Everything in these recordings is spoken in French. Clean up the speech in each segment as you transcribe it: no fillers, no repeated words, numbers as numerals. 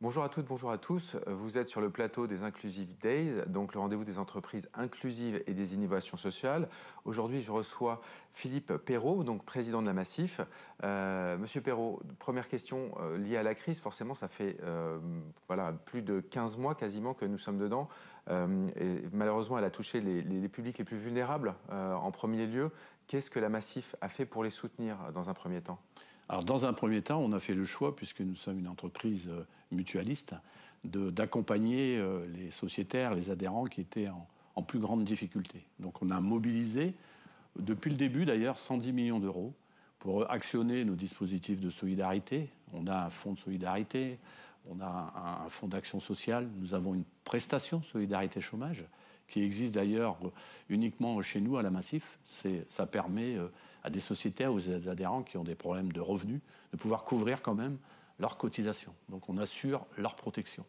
Bonjour à toutes, bonjour à tous. Vous êtes sur le plateau des Inclusive Days, donc le rendez-vous des entreprises inclusives et des innovations sociales. Aujourd'hui, je reçois Philippe Perrault, donc président de la Massif. Monsieur Perrault, première question liée à la crise. Forcément, ça fait voilà, plus de 15 mois quasiment que nous sommes dedans. Et malheureusement, elle a touché les publics les plus vulnérables en premier lieu. Qu'est-ce que la Massif a fait pour les soutenir dans un premier temps ? Alors, dans un premier temps, on a fait le choix, puisque nous sommes une entreprise mutualiste, d'accompagner les sociétaires, les adhérents qui étaient en plus grande difficulté. Donc on a mobilisé, depuis le début d'ailleurs, 110 millions d'euros pour actionner nos dispositifs de solidarité. On a un fonds de solidarité, on a un fonds d'action sociale, nous avons une prestation solidarité chômage qui existe d'ailleurs uniquement chez nous à la Massif. Ça permet à des sociétaires ou aux adhérents qui ont des problèmes de revenus de pouvoir couvrir quand même leurs cotisations. Donc on assure leur protection.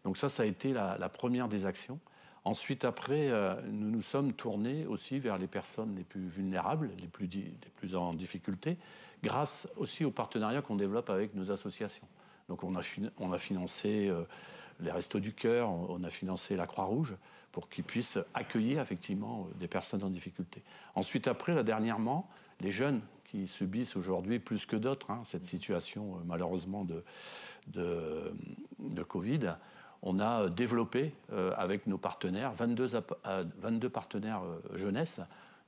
Donc ça a été la première des actions. Ensuite, après, nous nous sommes tournés aussi vers les personnes les plus vulnérables, les plus en difficulté, grâce aussi aux partenariats qu'on développe avec nos associations. Donc on a financé les Restos du Cœur, on a financé la Croix-Rouge pour qu'ils puissent accueillir effectivement des personnes en difficulté. Ensuite, après, là, dernièrement, les jeunes qui subissent aujourd'hui plus que d'autres cette situation malheureusement de Covid, on a développé avec nos partenaires, 22 partenaires jeunesse,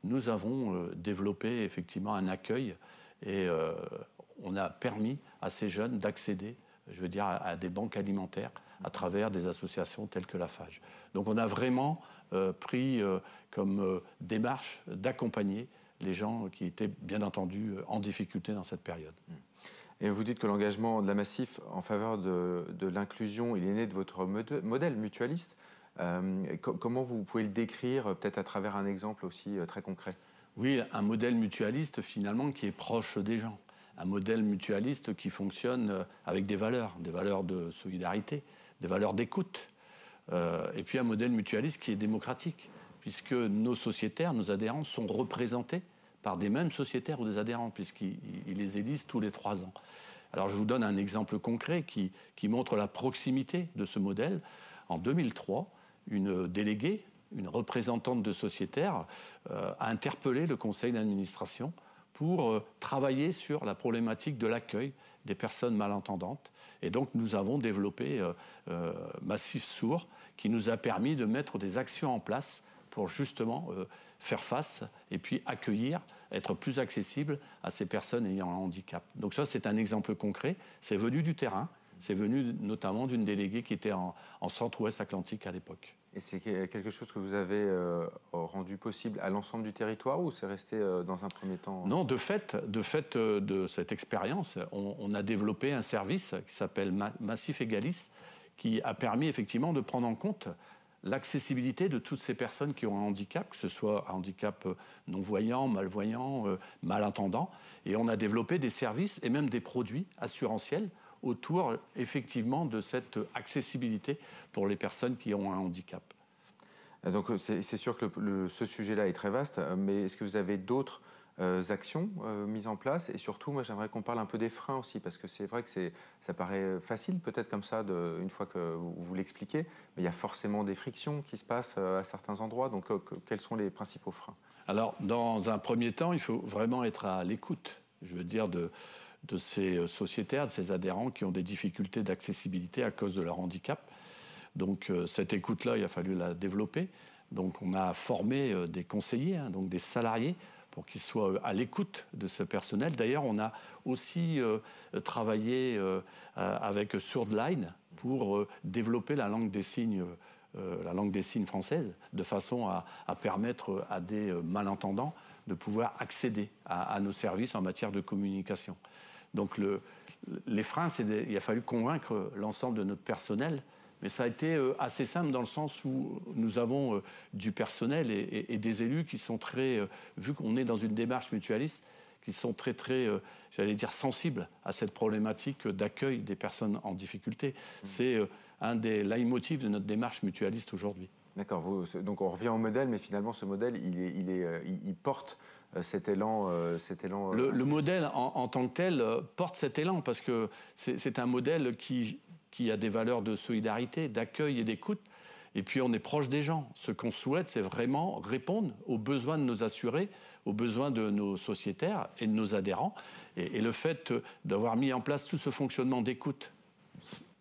nous avons développé effectivement un accueil et on a permis à ces jeunes d'accéder, je veux dire, à des banques alimentaires à travers des associations telles que la FAGE. Donc on a vraiment pris comme démarche d'accompagner les gens qui étaient bien entendu en difficulté dans cette période. Et vous dites que l'engagement de la Massif en faveur de l'inclusion, il est né de votre modèle mutualiste. Comment vous pouvez le décrire, peut-être à travers un exemple aussi très concret ? Oui, un modèle mutualiste finalement qui est proche des gens. Un modèle mutualiste qui fonctionne avec des valeurs de solidarité, des valeurs d'écoute. Et puis un modèle mutualiste qui est démocratique, puisque nos sociétaires, nos adhérents sont représentés par des mêmes sociétaires ou des adhérents, puisqu'ils les élisent tous les 3 ans. Alors je vous donne un exemple concret qui montre la proximité de ce modèle. En 2003, une déléguée, une représentante de sociétaires, a interpellé le conseil d'administration pour travailler sur la problématique de l'accueil des personnes malentendantes. Et donc nous avons développé Massif Sourd, qui nous a permis de mettre des actions en place pour justement faire face et puis accueillir, être plus accessible à ces personnes ayant un handicap. Donc ça, c'est un exemple concret. C'est venu du terrain, c'est venu notamment d'une déléguée qui était en centre-ouest Atlantique à l'époque. Et c'est quelque chose que vous avez rendu possible à l'ensemble du territoire ou c'est resté dans un premier temps ? Non, de fait de cette expérience, on a développé un service qui s'appelle Massif Egalis, qui a permis effectivement de prendre en compte l'accessibilité de toutes ces personnes qui ont un handicap, que ce soit un handicap non-voyant, malvoyant, malentendant. Et on a développé des services et même des produits assurantiels autour effectivement de cette accessibilité pour les personnes qui ont un handicap. Donc c'est sûr que ce sujet-là est très vaste, mais est-ce que vous avez d'autres actions mises en place? Et surtout, moi j'aimerais qu'on parle un peu des freins aussi, parce que c'est vrai que ça paraît facile peut-être comme ça, une fois que vous l'expliquez, mais il y a forcément des frictions qui se passent à certains endroits. Donc quels sont les principaux freins? Alors dans un premier temps, il faut vraiment être à l'écoute, je veux dire, de ces sociétaires, de ces adhérents qui ont des difficultés d'accessibilité à cause de leur handicap. Donc cette écoute-là, il a fallu la développer. Donc on a formé des conseillers, donc des salariés, pour qu'ils soient à l'écoute de ce personnel. D'ailleurs, on a aussi travaillé avec Surdline pour développer la langue des signes française, de façon à permettre à des malentendants de pouvoir accéder à nos services en matière de communication. Donc les freins, il a fallu convaincre l'ensemble de notre personnel, mais ça a été assez simple dans le sens où nous avons du personnel et des élus qui sont très, vu qu'on est dans une démarche mutualiste, qui sont très, j'allais dire, sensibles à cette problématique d'accueil des personnes en difficulté. C'est un des leitmotifs de notre démarche mutualiste aujourd'hui. D'accord, donc on revient au modèle, mais finalement ce modèle, il porte cet élan... Le modèle en tant que tel porte cet élan, parce que c'est un modèle qui qui a des valeurs de solidarité, d'accueil et d'écoute. Et puis on est proche des gens. Ce qu'on souhaite, c'est vraiment répondre aux besoins de nos assurés, aux besoins de nos sociétaires et de nos adhérents. Et le fait d'avoir mis en place tout ce fonctionnement d'écoute,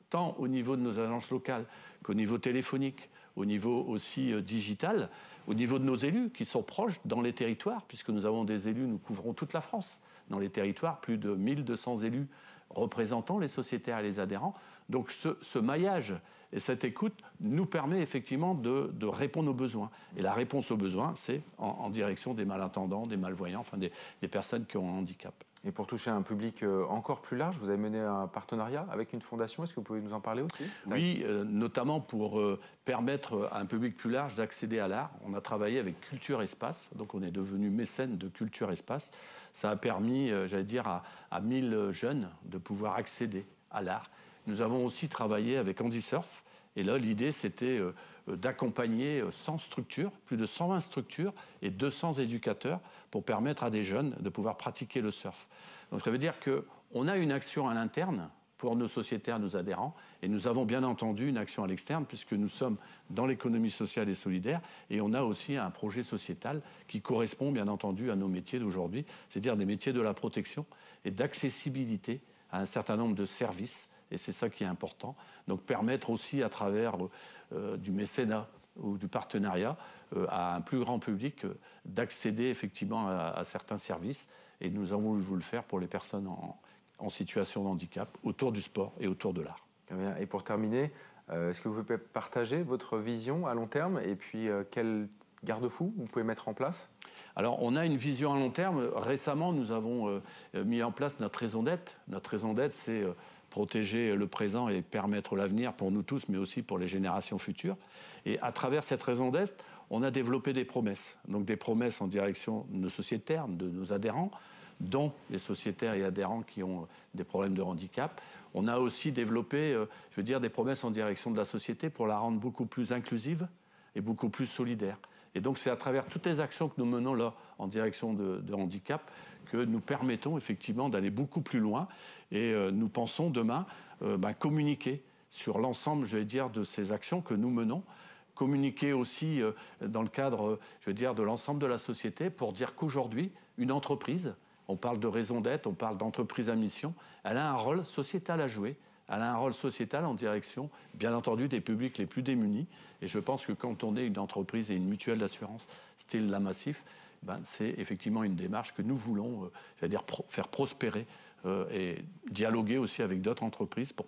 tant au niveau de nos agences locales qu'au niveau téléphonique, au niveau aussi digital, au niveau de nos élus qui sont proches dans les territoires, puisque nous avons des élus, nous couvrons toute la France. Dans les territoires, plus de 1200 élus représentant les sociétaires et les adhérents. Donc ce maillage et cette écoute nous permet effectivement de répondre aux besoins. Et la réponse aux besoins, c'est en direction des malentendants, des malvoyants, enfin des personnes qui ont un handicap. Et pour toucher un public encore plus large, vous avez mené un partenariat avec une fondation. Est-ce que vous pouvez nous en parler aussi? Oui, notamment pour permettre à un public plus large d'accéder à l'art. On a travaillé avec Culture Espace, donc on est devenu mécène de Culture Espace. Ça a permis, j'allais dire, à 1000 jeunes de pouvoir accéder à l'art. Nous avons aussi travaillé avec Handisurf. Et là, l'idée, c'était d'accompagner 100 structures, plus de 120 structures et 200 éducateurs pour permettre à des jeunes de pouvoir pratiquer le surf. Donc ça veut dire qu'on a une action à l'interne pour nos sociétaires, nos adhérents, et nous avons bien entendu une action à l'externe puisque nous sommes dans l'économie sociale et solidaire, et on a aussi un projet sociétal qui correspond bien entendu à nos métiers d'aujourd'hui, c'est-à-dire des métiers de la protection et d'accessibilité à un certain nombre de services. Et c'est ça qui est important. Donc permettre aussi à travers du mécénat ou du partenariat à un plus grand public d'accéder effectivement à certains services. Et nous avons voulu le faire pour les personnes en situation de handicap autour du sport et autour de l'art. Et pour terminer, est-ce que vous pouvez partager votre vision à long terme et puis quel garde-fou vous pouvez mettre en place? Alors, on a une vision à long terme. Récemment, nous avons mis en place notre raison d'être. Notre raison d'être, c'est protéger le présent et permettre l'avenir pour nous tous, mais aussi pour les générations futures. Et à travers cette raison d'être, on a développé des promesses. Donc des promesses en direction de nos sociétaires, de nos adhérents, dont les sociétaires et adhérents qui ont des problèmes de handicap. On a aussi développé, des promesses en direction de la société pour la rendre beaucoup plus inclusive et beaucoup plus solidaire. Et donc c'est à travers toutes les actions que nous menons là en direction de handicap que nous permettons effectivement d'aller beaucoup plus loin. Et nous pensons demain communiquer sur l'ensemble, de ces actions que nous menons, communiquer aussi dans le cadre, de l'ensemble de la société pour dire qu'aujourd'hui, une entreprise, on parle de raison d'être, on parle d'entreprise à mission, elle a un rôle sociétal à jouer. Elle a un rôle sociétal en direction, bien entendu, des publics les plus démunis. Et je pense que quand on est une entreprise et une mutuelle d'assurance style La Massif, c'est effectivement une démarche que nous voulons faire prospérer et dialoguer aussi avec d'autres entreprises pour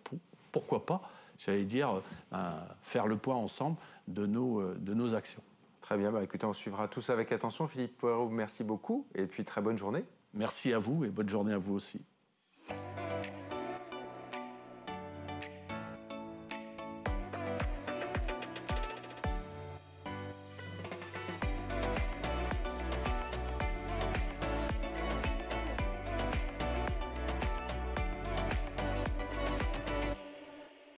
pourquoi pas, faire le point ensemble de nos actions. Très bien, écoutez, on suivra tout ça avec attention. Philippe Perrault, merci beaucoup et puis très bonne journée. Merci à vous et bonne journée à vous aussi.